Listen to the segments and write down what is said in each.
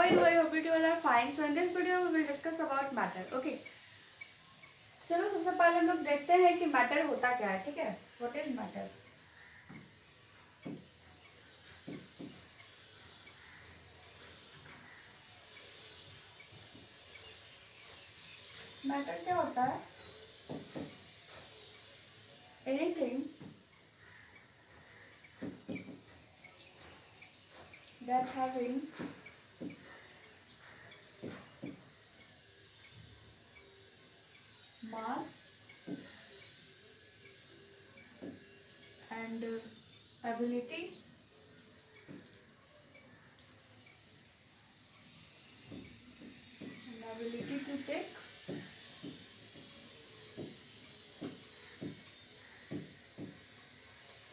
are you? I hope you all are fine. So in this video we will discuss about matter. Okay. चलो सबसे पहले हम लोग देखते हैं कि मैटर होता क्या है. ठीक है. What is matter? मैटर क्या होता है? Anything that having mass and ability to take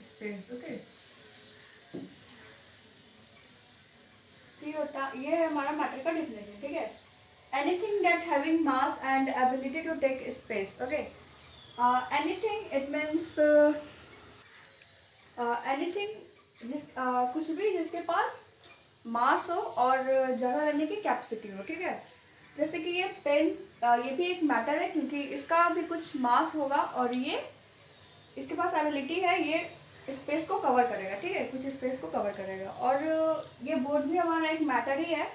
space. Okay. ये है हमारा मैटर का डिफिनेशन. ठीक है. Anything that having mass and ability to take space. Okay. Anything it means anything कुछ भी जिसके पास मास हो और जगह लेने की कैपेसिटी हो. ठीक है. जैसे कि ये पेन ये भी एक मैटर है क्योंकि इसका भी कुछ मास होगा और ये इसके पास एबिलिटी है ये स्पेस को कवर करेगा. ठीक है. कुछ स्पेस को कवर करेगा. और ये बोर्ड भी हमारा एक मैटर ही है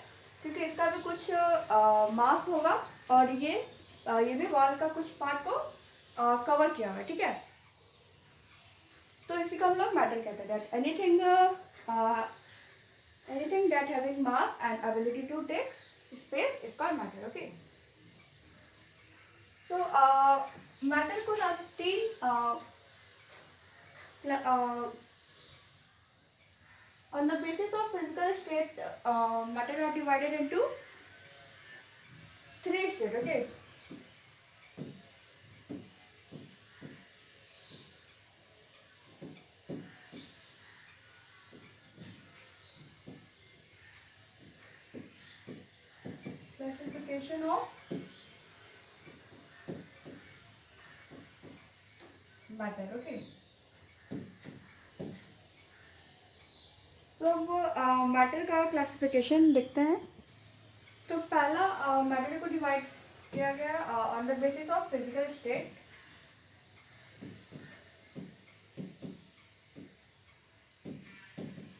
क्योंकि इसका भी कुछ मास होगा और ये भी वॉल का कुछ पार्ट को कवर किया हुआ है. ठीक है. तो इसी को हम लोग मैटर कहते हैं. Anything that having mass and ability to take space is called matter. Okay. तो मैटर को ना तीन on the basis of physical state matter are divided into three states. Okay. Classification of matter. Okay. तो अब matter का classification देखते हैं. तो पहला मैटर को डिवाइड किया गया on the basis of physical state.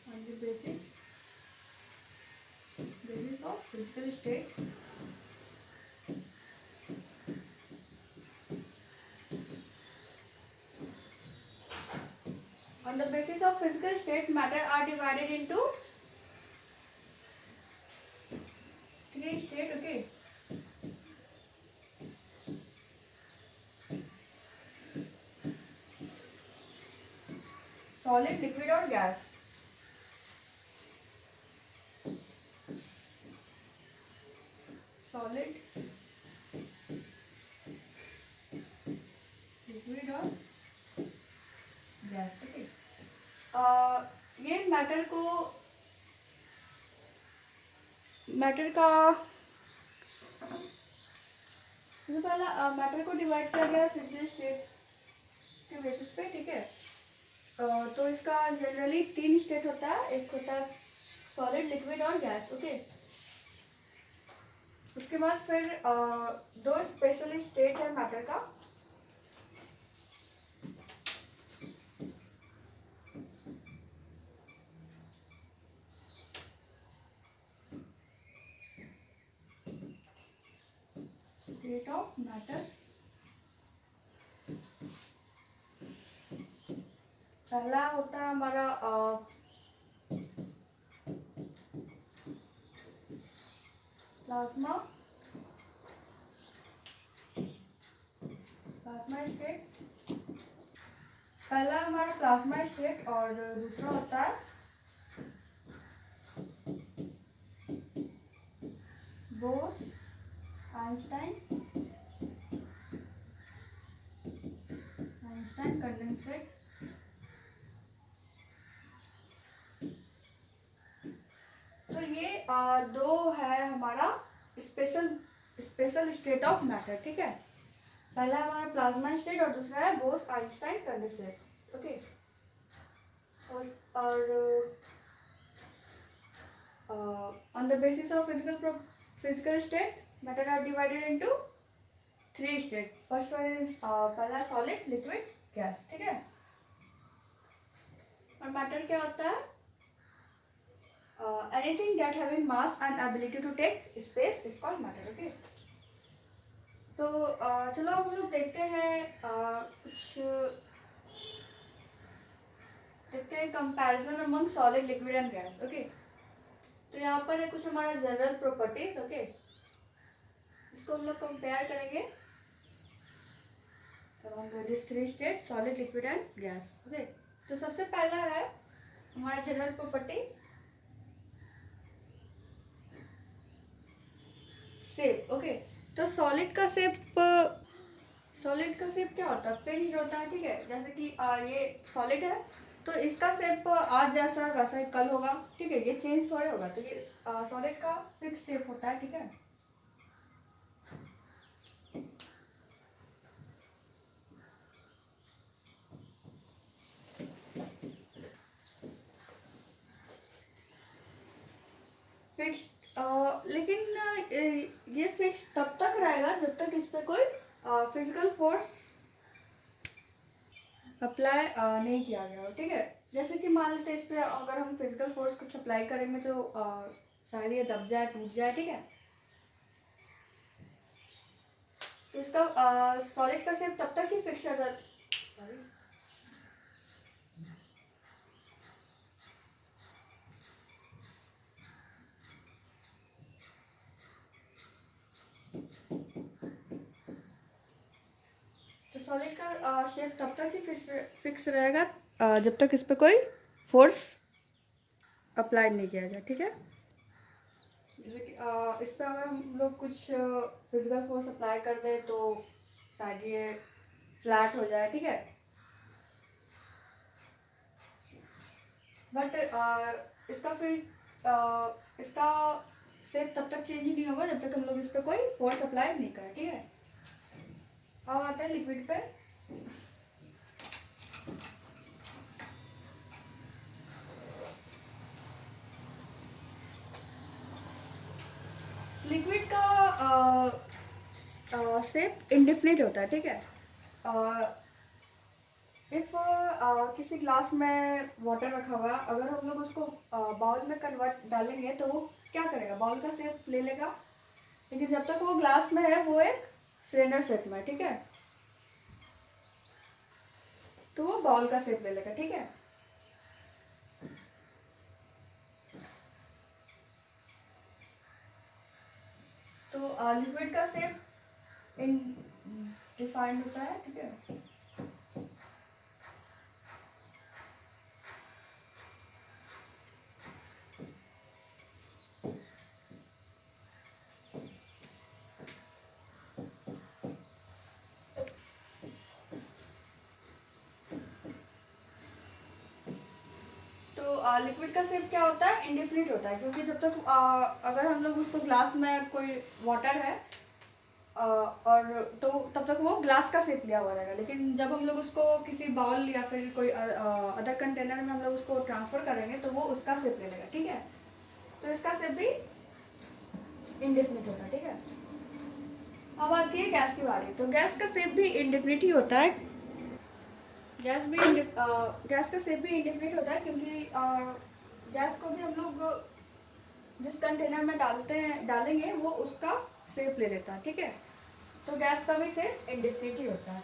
On the basis of physical state on the basis of physical state matter are divided into three states. Okay. Solid, liquid और gas. Solid, liquid और gas. Okay. ये matter का सबसे पहला matter को divide किया गया physical state के बेसिस पे. ठीक है. तो इसका जनरली तीन स्टेट होता है. एक होता है सॉलिड, लिक्विड और गैस. ओके. उसके बाद फिर दो स्पेशल स्टेट है मैटर का. State of matter. पहला होता है हमारा प्लाज्मा स्टेट. पहला हमारा प्लाज्मा स्टेट और दूसरा होता है बोस आइंस्टाइन कंडेंसेट. तो ये दो है हमारा स्पेशल स्टेट ऑफ मैटर. ठीक है. पहला हमारा प्लाज्मा स्टेट और दूसरा है Bose Einstein condensate. Okay. On the basis of physical state matter are divided into 3 state. First one is पहला सॉलिड, लिक्विड, गैस. ठीक है. और मैटर क्या होता है? Anything that having mass and ability to take space is called matter. Okay. तो चलो हम लोग देखते हैं कुछ देखते हैं comparison among solid, liquid and gas. Okay. तो यहाँ पर है कुछ हमारा जनरल प्रॉपर्टीज. ओके. इसको हम लोग कंपेयर करेंगे among this 3 state, solid, liquid and gas. Okay. तो सबसे पहला है हमारा जनरल प्रॉपर्टी शेप. ओके. तो सॉलिड का शेप क्या होता है? फिक्स्ड होता है. ठीक है. जैसे कि ये सॉलिड है तो इसका शेप आज जैसा वैसा ही कल होगा. ठीक है. ये चेंज थोड़े होगा. तो ये सॉलिड का फिक्स शेप होता है. ठीक है. फिक्स लेकिन ये फिक्स तब तक रहेगा जब तक इस पे कोई फिजिकल फोर्स अप्लाई नहीं किया गया हो. ठीक है. जैसे कि मान लेते हैं इस पे अगर हम फिजिकल फोर्स कुछ अप्लाई करेंगे तो शायद ये दब जाए, टूट जाए. ठीक है. इसका सॉलिड का शेप तब तक ही फिक्स रहता. तो सॉलिड का शेप तब तक ही फिक्स रहेगा जब तक इस पे कोई फोर्स अप्लाई नहीं किया जाए. ठीक है. जैसे कि इस पे अगर हम लोग कुछ फिजिकल फोर्स अप्लाई कर दें तो शायद ये फ्लैट हो जाए. ठीक है. बट इसका शेप तब तक चेंज ही नहीं होगा जब तक हम लोग इस पे कोई फोर्स अप्लाई नहीं करें. ठीक है. अब आते हैं लिक्विड पे. लिक्विड का शेप इंडेफिनिट होता है. ठीक है. इफ किसी ग्लास में वाटर रखा हुआ है, अगर हम लोग उसको बाउल में कन्वर्ट डालेंगे तो वो क्या करेगा? बाउल का शेप ले लेगा. लेकिन जब तक वो ग्लास में है वो एक सिलेंडर शेप में. ठीक है. तो वो बाउल का शेप ले लेगा. ठीक है. तो लिक्विड का शेप इन डिफाइंड होता है. ठीक है. लिक्विड का शेप क्या होता है? इंडेफिनिट होता है. क्योंकि जब तक अगर हम लोग उसको ग्लास में कोई वाटर है और तो तब तक वो ग्लास का शेप लिया हुआ रहेगा. लेकिन जब हम लोग उसको किसी बाउल या फिर कोई अदर कंटेनर में हम लोग उसको ट्रांसफ़र करेंगे तो वो उसका शेप ले लेगा. ठीक है. तो इसका शेप भी इंडेफिनिट होता है. ठीक है. अब आती है गैस की बारी. तो गैस का शेप भी इंडेफिनिट ही होता है. गैस का शेप भी इंडेफिनिट होता है क्योंकि गैस को भी हम लोग जिस कंटेनर में डालेंगे वो उसका शेप ले लेता है. ठीक है. तो गैस का भी शेप इंडेफिनिट ही होता है.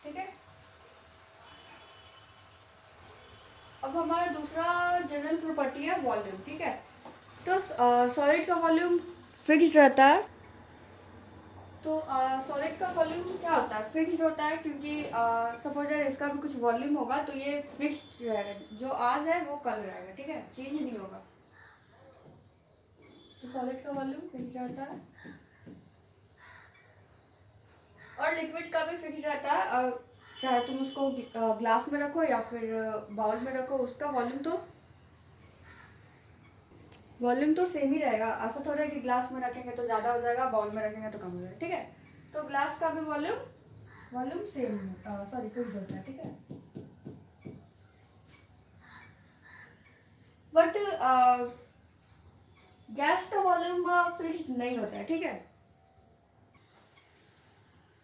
ठीक है. अब हमारा दूसरा जनरल प्रॉपर्टी है वॉल्यूम. ठीक है. तो सॉलिड का वॉल्यूम फिक्स्ड रहता है. तो सॉलिड का वॉल्यूम क्या होता है? फिक्स्ड होता है क्योंकि सपोज इसका भी कुछ वॉल्यूम होगा तो ये फिक्स्ड रहेगा. जो आज है वो कल रहेगा. ठीक है. चेंज नहीं होगा. तो सॉलिड का वॉल्यूम फिक्स्ड रहता है. और लिक्विड का भी फिक्स्ड रहता है. चाहे तुम उसको ग्लास में रखो या फिर बाउल में रखो, उसका वॉल्यूम तो सेम ही रहेगा. ऐसा थोड़ा है कि ग्लास में रखेंगे तो ज़्यादा हो जाएगा, बाउल में रखेंगे तो कम हो जाएगा. ठीक है. तो ग्लास का भी volume volume same sorry fix होता है, ठीक है। बट गैस का वॉल्यूम फिक्स नहीं होता है, ठीक है।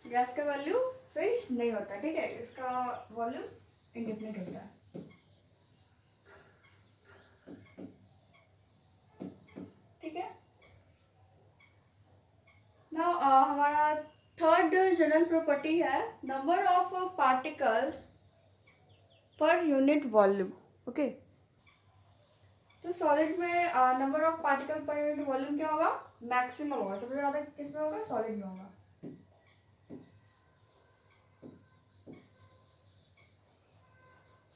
गैस का वैल्यू फिक्स नहीं होता, ठीक है। इसका वॉल्यूम इंडिफिनिट होता है, ठीक है। नाउ हमारा थर्ड जनरल प्रॉपर्टी है number of particles per unit volume, okay. तो सॉलिड में number of particle per unit volume क्या होगा, मैक्सिमम होगा। सबसे ज़्यादा किसमें होगा, सॉलिड में होगा।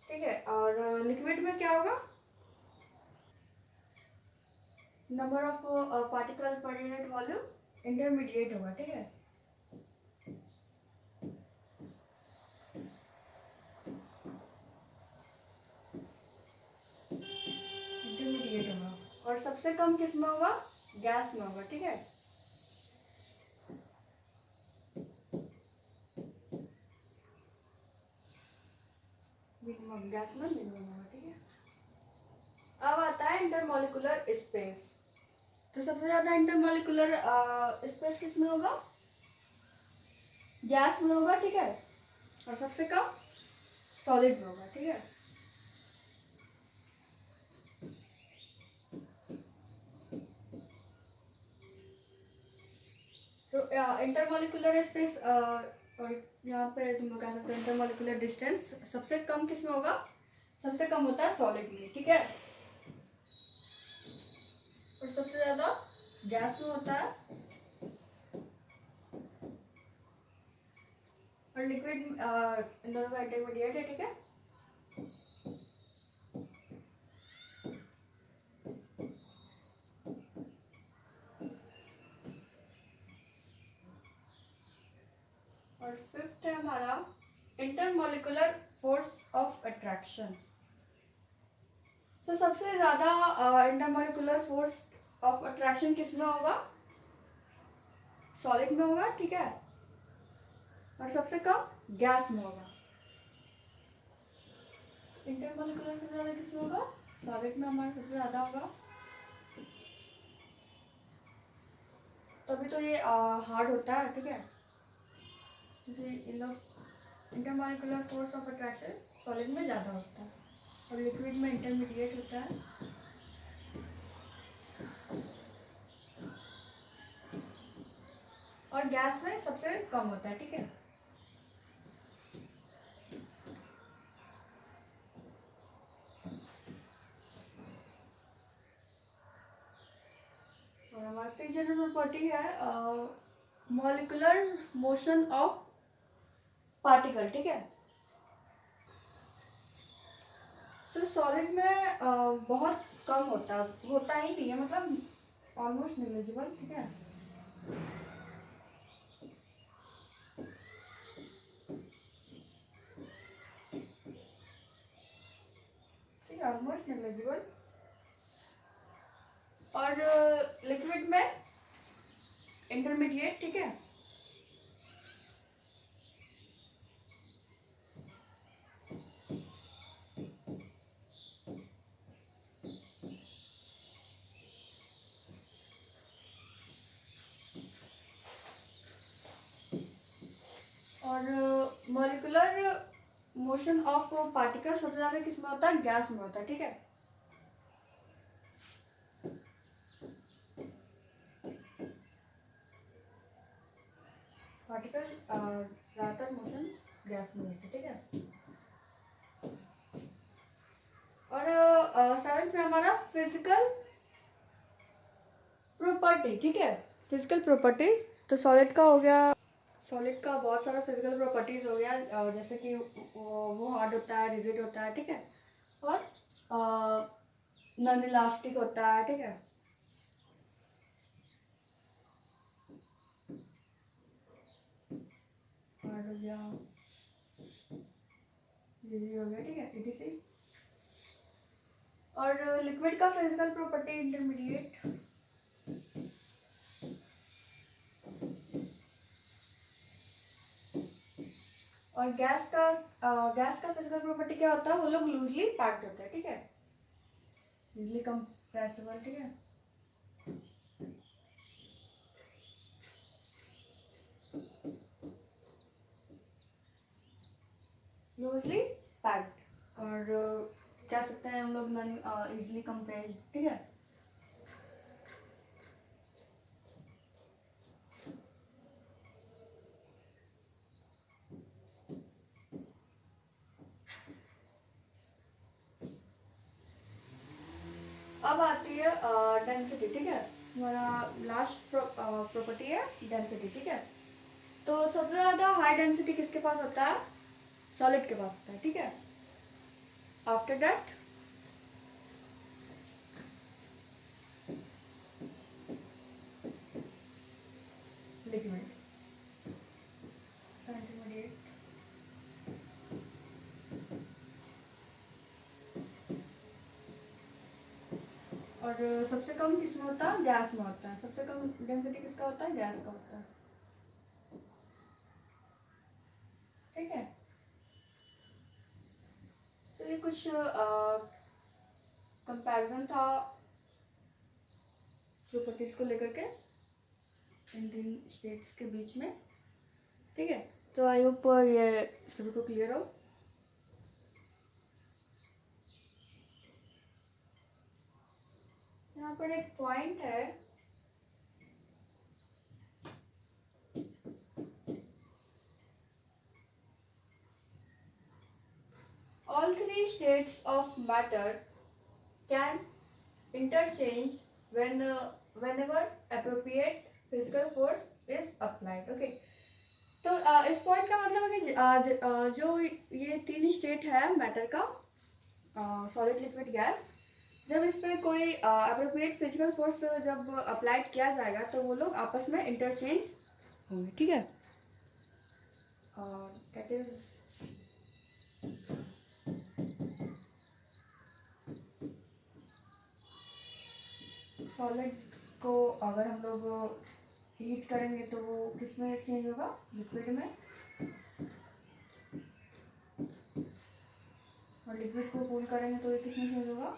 ठीक है। और लिक्विड में क्या होगा, number of particle per unit volume intermediate होगा, ठीक है। इंटरमीडिएट होगा। और सबसे कम किस में होगा, गैस में होगा, ठीक है। मिनिमम गैस में मिनिमम होगा, ठीक है। अब आता है इंटरमॉलिक्यूलर स्पेस। तो सबसे ज्यादा इंटरमॉलिक्यूलर स्पेस किस में होगा, गैस में होगा, ठीक है। और सबसे कम सॉलिड में होगा, ठीक है। तो इंटरमॉलिक्यूलर स्पेस और यहाँ पे तुम लोग कह सकते हो इंटरमॉलिक्यूलर डिस्टेंस सबसे कम किस में होगा, सबसे कम होता है सॉलिड में, ठीक है। और सबसे ज्यादा गैस में होता है। और लिक्विड इन दोनों का इंटरमीडिएट है, ठीक है। और फिफ्थ है हमारा इंटरमॉलिक्यूलर फोर्स ऑफ अट्रैक्शन। तो सबसे ज्यादा इंटरमॉलिक्यूलर फोर्स ऑफ अट्रैक्शन किसमें होगा, सॉलिड में होगा, ठीक है। और सबसे कम गैस में होगा। इंटरमॉलिक्यूलर सबसे ज्यादा किसमें होगा, सॉलिड में हमारा सबसे ज्यादा होगा। तभी तो ये हार्ड होता है, ठीक है। क्योंकि इन लोग intermolecular force of attraction solid में ज़्यादा होता है और लिक्विड में इंटरमीडिएट होता है। और गैस में सबसे कम होता है, ठीक है। और हमारा सिक्स जनरल प्रॉपर्टी है मॉलिक्यूलर मोशन ऑफ पार्टिकल, ठीक है। सो सॉलिड में बहुत कम होता ही नहीं है, मतलब ऑलमोस्ट नेग्लिजिबल, ठीक है। ठीक है, ऑलमोस्ट नेग्लिजिबल। और लिक्विड में इंटरमीडिएट, ठीक है। और मॉलिक्यूलर मोशन ऑफ पार्टिकल सबसे ज़्यादा किस में होता है, गैस में होता है, ठीक है। पार्टिकल ज़्यादातर मोशन गैस में होता है, ठीक है। और सेवेंथ में हमारा फिजिकल प्रॉपर्टी, ठीक है। फिजिकल प्रॉपर्टी तो सॉलिड का हो गया, सॉलिड का बहुत सारा फिजिकल प्रॉपर्टीज हो गया, जैसे कि वो हार्ड होता है, रिजिड होता है, ठीक है। और नॉन इलास्टिक होता है, ठीक है। हार्ड हो गया, रिजिड हो गया, ठीक है, etc। और लिक्विड का फिजिकल प्रॉपर्टी इंटरमीडिएट, और गैस का फिजिकल प्रॉपर्टी क्या होता है, वो लोग लूजली पैक्ड होते हैं, ठीक है, इजली कंप्रेसिबल, ठीक है। लूजली पैक्ड, और कह सकते हैं हम लोग नॉन इजली कंप्रेस्ड, ठीक है। अब आती है डेंसिटी, ठीक है, हमारा लास्ट प्रॉपर्टी है डेंसिटी, ठीक है। तो सबसे ज़्यादा हाई डेंसिटी किसके पास होता है, सॉलिड के पास होता है, ठीक है। आफ्टर दैट लिक्विड, इंटरमीडिएट, और सबसे कम किसमें होता है, गैस में होता है। सबसे कम डेंसिटी किसका होता है, गैस का होता है, ठीक है। तो ये कुछ कंपैरिजन था प्रॉपर्टीज को लेकर के इन तीन स्टेट्स के बीच में, ठीक है। तो आई होप ये सभी को क्लियर हो। यहाँ पर एक पॉइंट है, all three states of matter can interchange whenever appropriate physical force is applied, okay। तो इस पॉइंट का मतलब है कि जो ये तीन स्टेट है मैटर का, सॉलिड लिक्विड गैस, जब इस पर कोई अप्रोप्रिएट फिजिकल फोर्स जब अप्लाइड किया जाएगा तो वो लोग आपस में इंटरचेंज होंगे, ठीक है। दैट इज सॉलिड को अगर हम लोग हीट करेंगे तो वो किस में चेंज होगा, लिक्विड में, और लिक्विड को कूल करेंगे तो ये किस में चेंज होगा,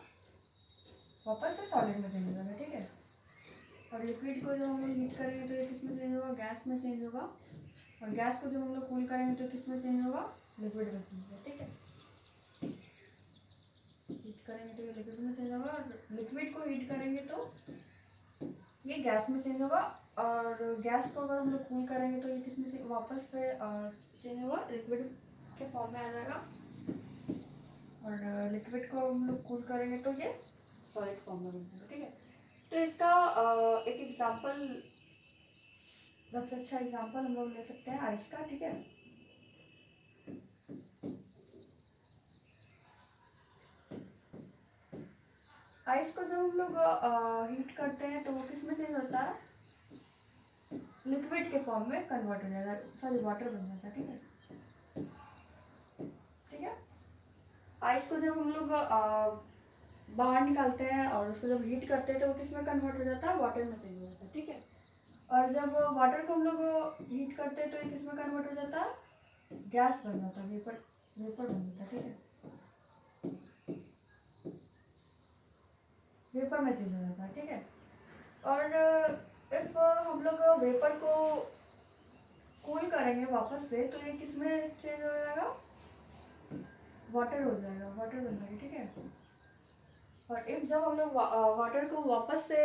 वापस से सॉलिड में चेंज होगा, ठीक है। और लिक्विड को जो हम लोग हीट करेंगे तो ये किस में चेंज होगा, गैस में चेंज होगा, और गैस को जो हम लोग कूल करेंगे तो किस में चेंज होगा, लिक्विड में चेंज होगा, ठीक है। हीट करेंगे तो ये लिक्विड में चेंज होगा, और लिक्विड को हीट करेंगे तो ये गैस में चेंज होगा, और गैस को अगर हम लोग कूल करेंगे तो ये किस में से वापस से चेंज होगा, लिक्विड के फॉर्म में आ जाएगा, और लिक्विड को हम लोग कूल करेंगे तो ये सॉलिड फॉर्म में बन जाएगा, ठीक है। तो इसका एक एग्जांपल, सबसे अच्छा एग्जांपल हम लोग ले सकते हैं आइस का, ठीक है। आइस को जब हम लोग हीट करते हैं तो वो किस में चेंज होता है, लिक्विड के फॉर्म में कन्वर्ट हो जाएगा, सॉरी वाटर बन जाता है, ठीक है, ठीक है। आइस को जब हम लोग बाहर निकालते हैं और उसको जब हीट करते हैं तो वो किस में कन्वर्ट हो जाता है, वाटर में चेंज हो जाता है, ठीक है। और जब वाटर को हम लोग हीट करते हैं तो ये किस में कन्वर्ट हो जाता है, गैस बन जाता है, वेपर वेपर बन जाता है, ठीक है, वेपर में चेंज हो जाता है, ठीक है। और इफ हम लोग वेपर को कूल करेंगे वापस से तो ये किस में चेंज हो जाएगा, वाटर हो जाएगा, वाटर बन जाएगा, ठीक है। और इफ जब हम लोग वाटर को वापस से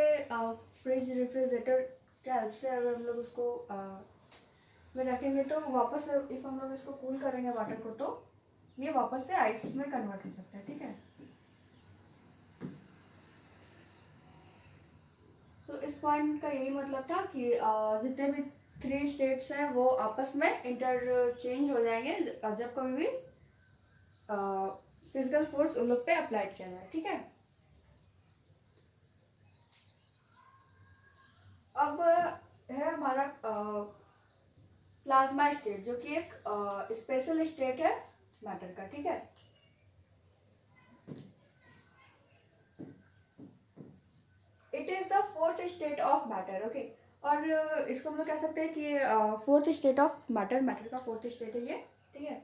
फ्रिज रेफ्रिजरेटर के हेल्प से अगर हम लोग उसको में रखेंगे तो वापस इफ हम लोग इसको कूल करेंगे वाटर को तो ये वापस से आइस में कन्वर्ट हो सकता है, ठीक है। तो इस पॉइंट का यही मतलब था कि जितने भी थ्री स्टेट्स हैं वो आपस में इंटरचेंज हो जाएंगे जब कभी भी फिजिकल फोर्स उन लोग पे अप्लाइड किया जाए, ठीक है। अब है हमारा प्लाज्मा स्टेट, जो कि एक स्पेशल स्टेट है मैटर का, ठीक है। It is the fourth state of matter, okay. और इसको हम लोग कह सकते हैं कि fourth state of matter, matter का फोर्थ स्टेट है ये, ठीक है,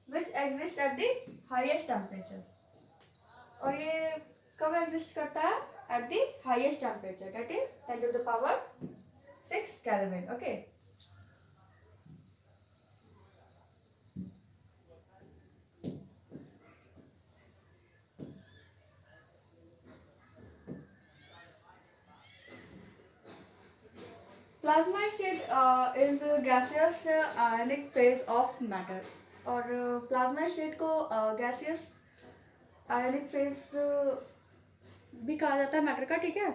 which exist at the highest temperature. और ये कब एग्जिस्ट करता है? At the highest temperature, that is 10⁶ kelvin. Okay, plasma state is gaseous ionic phase of matter. और प्लाज्मा स्टेट को गैसियस आयनिक फेज भी कहा जाता है मैटर का, ठीक है।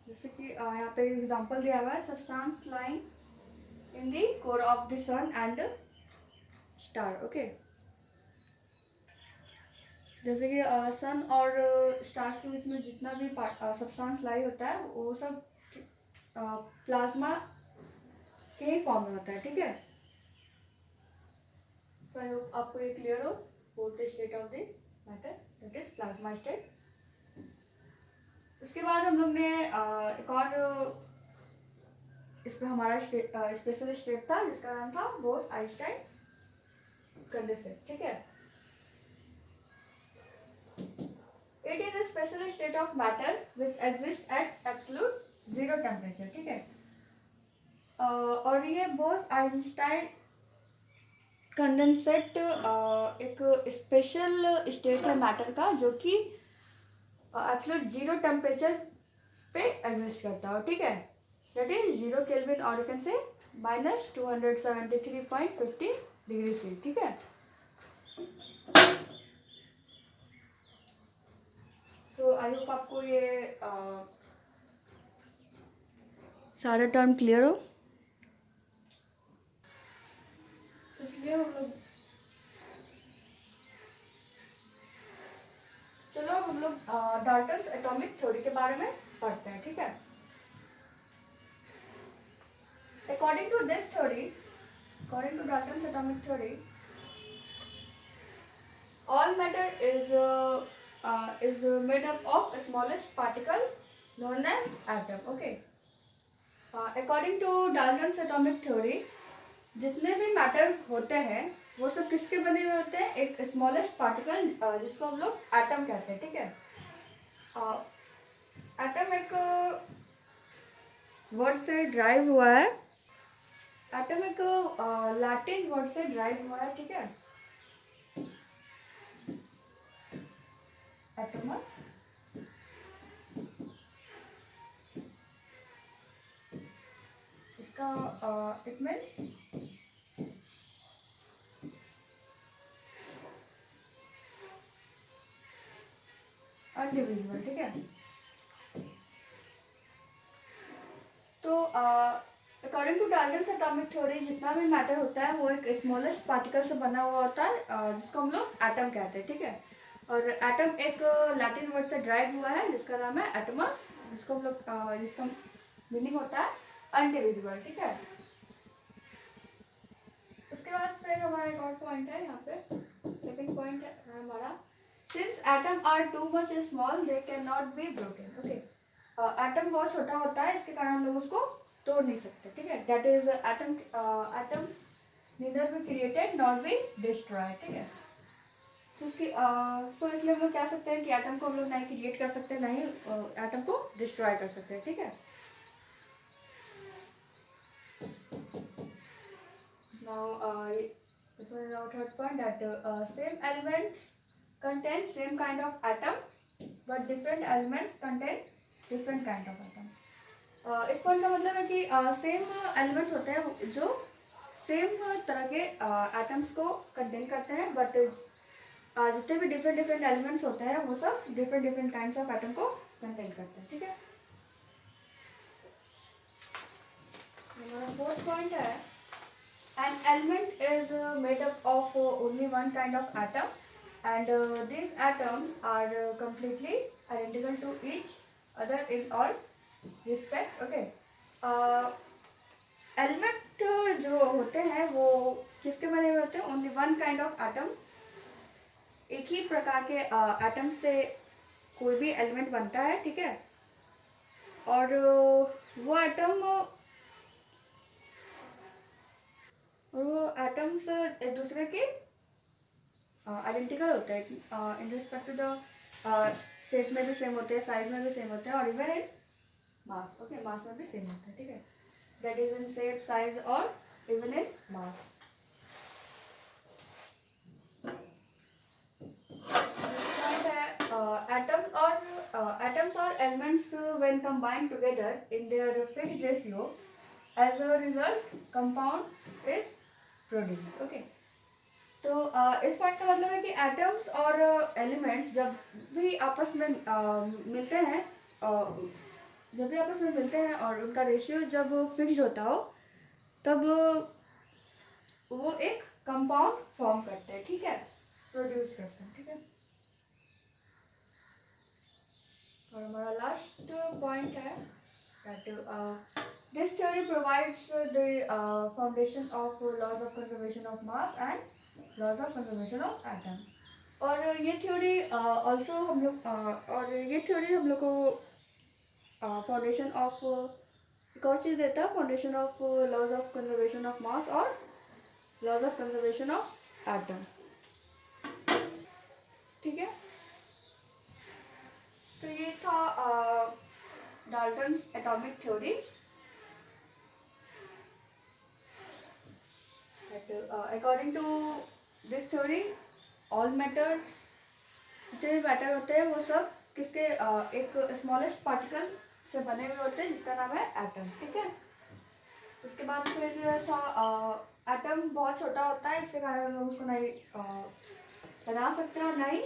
जैसे कि यहाँ पे एग्जांपल दिया हुआ है, substance lying in the core of the sun and star. Okay, जैसे कि सन और स्टार्स के बीच में जितना भी सब्सटेंस लाई होता है वो सब प्लाज्मा के ही फॉर्म में होता है, ठीक है। तो आई होप आपको ये क्लियर हो, both the state of the matter, that is plasma state. उसके बाद हम लोग ने एक और इस पे हमारा स्पेशल स्टेट था जिसका नाम था बोस आइंस्टाइन कंडेंसेट, ठीक है। It is a special state of matter which exist at absolute zero temperature, ठीक है। और ये बोस आइंस्टाइन कंडेंसेट एक स्पेशल स्टेट है मैटर का जो कि एब्सोल्यूट जीरो टेम्परेचर पे एग्जिस्ट करता है, ठीक है। दैट इज 0 केल्विन और you can say -273.50 degree C, ठीक है। तो आई होप आपको ये सारा टर्म क्लियर हो। तो चलिए हम लोग डाल्टन्स एटॉमिक थ्योरी के बारे में पढ़ते हैं, ठीक है। According to this theory, according to Dalton's atomic theory, all matter is made up of a smallest particle known as atom. Okay. According to Dalton's atomic theory, जितने भी मैटर होते हैं वो सब किसके बने हुए होते हैं? एक स्मॉलेस्ट पार्टिकल जिसको हम लोग एटम कहते हैं, ठीक है। एटम एक वर्ड से ड्राइव हुआ है। एटम एक लैटिन वर्ड से ड्राइव हुआ है, ठीक है। एटमस इसका इट मीन्स अनडिविजिबल, ठीक है। तो according to Dalton's atomic theory जितना भी मैटर होता है वो एक स्मॉलेस्ट पार्टिकल से बना हुआ होता है जिसको हम लोग एटम कहते हैं, ठीक है। और एटम एक लैटिन वर्ड से ड्राइव हुआ है जिसका नाम है एटमस, जिसको हम लोग जिसका मीनिंग होता है अनडिविजिबल, ठीक है। उसके बाद फिर हमारा एक और पॉइंट है यहाँ पे, सेकंड पॉइंट है हमारा, since atom are too much small they can not be broken. Okay, atom बहुत छोटा होता है इसके कारण हम लोग उसको तोड़ नहीं सकते, ठीक है। That is atom neither be created not be destroy, ठीक है। तो इसलिए हम लोग कह सकते हैं कि एटम को हम लोग नहीं क्रिएट कर सकते, नहीं एटम को डिस्ट्रॉय कर सकते हैं, ठीक है। Now this was our third point, that same elements contain same kind of atom but different elements contain different kind of atom. इस पॉइंट का मतलब है कि सेम एलिमेंट होते हैं जो सेम तरह के एटम्स को कंटेन करते हैं, बट जितने भी डिफरेंट डिफरेंट एलिमेंट्स होते हैं वो सब different different kinds of atom को कंटेन करते हैं, ठीक है। हमारा फोर्थ पॉइंट है, an element is made up of only one kind of atom and these atoms are completely identical to each other in all respect. Okay, element जो होते हैं वो किसके बने हुए होते हैं? Only one kind of atom, एक ही प्रकार के एटम से कोई भी एलिमेंट बनता है, ठीक है। और वो एटम और वो एटम्स एक दूसरे के आइडेंटिकल होते हैं in respect to the shape में भी सेम होते हैं, साइज में भी सेम होते हैं, और इवन इन मास। ओके, मास में भी सेम होते हैं, ठीक है। That is in shape, size और even in mass. Atoms or elements when combined together in their fixed ratio, as a result compound is produced. Okay, तो इस पॉइंट का मतलब है कि एटम्स और एलिमेंट्स जब भी आपस में मिलते हैं, जब भी आपस में मिलते हैं और उनका रेशियो जब फिक्स होता हो, तब वो एक कंपाउंड फॉर्म करते हैं, ठीक है, प्रोड्यूस करते हैं, ठीक है। और हमारा लास्ट पॉइंट है that this theory provides the foundation of laws of conservation of mass and laws of conservation of atom। और ये थ्योरी ऑल्सो हम लोग और ये थ्योरी हम लोग को फाउंडेशन ऑफ एक और चीज़ देता है, foundation of laws of conservation of mass और laws of conservation of atom, ठीक है। तो ये था Dalton's atomic theory. According to this theory all matters, जितने भी मैटर होते हैं वो सब किसके एक स्मॉलेस्ट पार्टिकल से बने हुए होते हैं जिसका नाम है एटम, ठीक है। उसके बाद फिर था एटम बहुत छोटा होता है, इसके कारण हम लोग उसको नहीं बना सकते और ना ही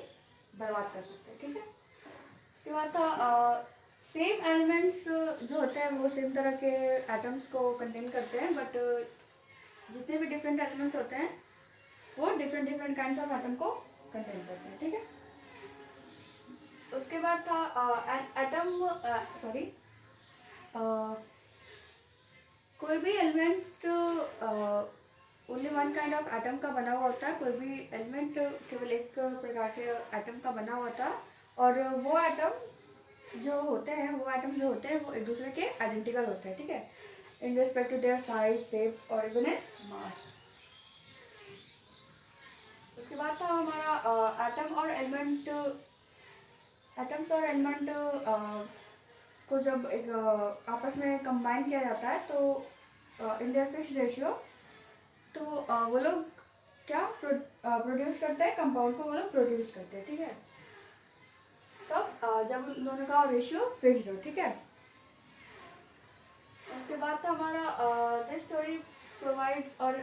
बर्बाद कर सकते, ठीक है। उसके बाद था सेम एलिमेंट्स जो होते हैं वो सेम तरह के एटम्स को कंटेन करते हैं, बट जितने भी डिफरेंट एलिमेंट्स होते हैं वो different different kinds of atom को कंटेन करते हैं, ठीक है। उसके बाद था एटम सॉरी कोई भी element only one kind of atom का बना हुआ होता है, कोई भी एलिमेंट केवल एक प्रकार के एटम का बना हुआ था, और वो एटम जो होते हैं वो एक दूसरे के आइडेंटिकल होते हैं, ठीक है, in respect to their size, shape और इवन मास। उसके बाद था हमारा एटम्स और एलिमेंट को जब एक आपस में कंबाइन किया जाता है तो इन देयर फिक्स्ड रेशियो, तो वो लोग क्या प्रोड्यूस करते हैं, कंपाउंड को वो लोग प्रोड्यूस करते हैं, ठीक है। तब जब उन दोनों का रेशियो फिक्स्ड हो, ठीक है। उसके बाद था हमारा दिस थ्योरी प्रोवाइड्स और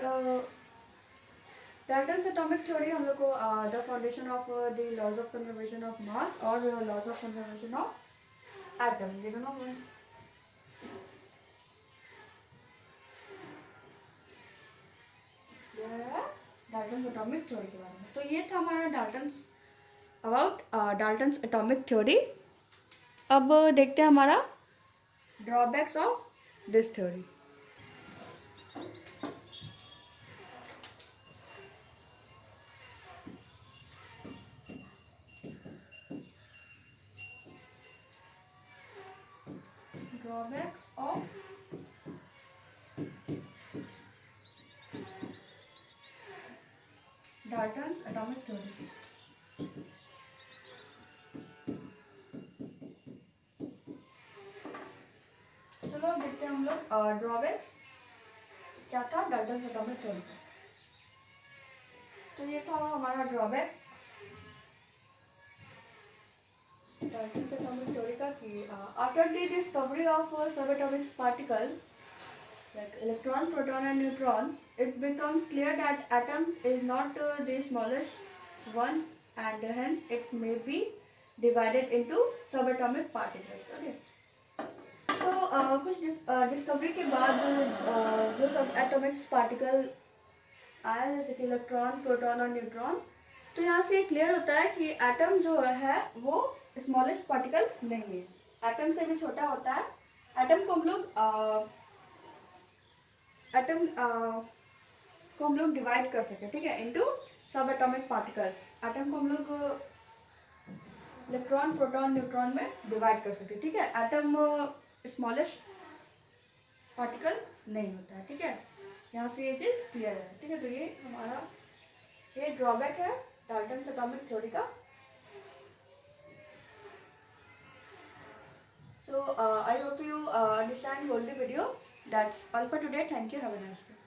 डाल्टन्स एटॉमिक थ्योरी हम लोग को the foundation of the laws of conservation of mass और laws of conservation of atom, ये दोनों डाल्टन्स एटॉमिक थ्योरी के बारे में। तो ये था हमारा डाल्टन्स एटॉमिक थ्योरी। अब देखते हैं हमारा drawbacks of this theory. Drawbacks of Dalton's atomic theory. चलो अब देखते हैं हम लोग ड्रॉबैक्स क्या था डाल्टन्स एटॉमिक थ्योरी का। तो ये था हमारा ड्रॉबैक डाल्टन्स एटॉमिक थ्योरी का कि after the discovery of subatomic particle like electron, proton and neutron, it becomes clear that atoms is not the smallest one, and hence it may be divided into subatomic particles. Okay, तो कुछ discovery के बाद जो सब atomic particle आया जैसे कि electron, proton और न्यूट्रॉन, तो यहाँ से क्लियर होता है कि एटम जो है वो स्मॉलेस्ट पार्टिकल नहीं है, एटम से भी छोटा होता है। एटम को हम लोग डिवाइड कर सकते हैं, ठीक है, इनटू सब एटॉमिक पार्टिकल्स। एटम को हम लोग इलेक्ट्रॉन, प्रोटॉन, न्यूट्रॉन में डिवाइड कर सकते हैं, ठीक है। एटम स्मॉलेस्ट पार्टिकल नहीं होता है, ठीक है। यहाँ से ये चीज़ क्लियर है, ठीक है। तो ये हमारा ये ड्रॉबैक है डाल्टन्स एटॉमिक थ्योरी का। So I hope you understand whole the video. That's all for today. Thank you. Have a nice day.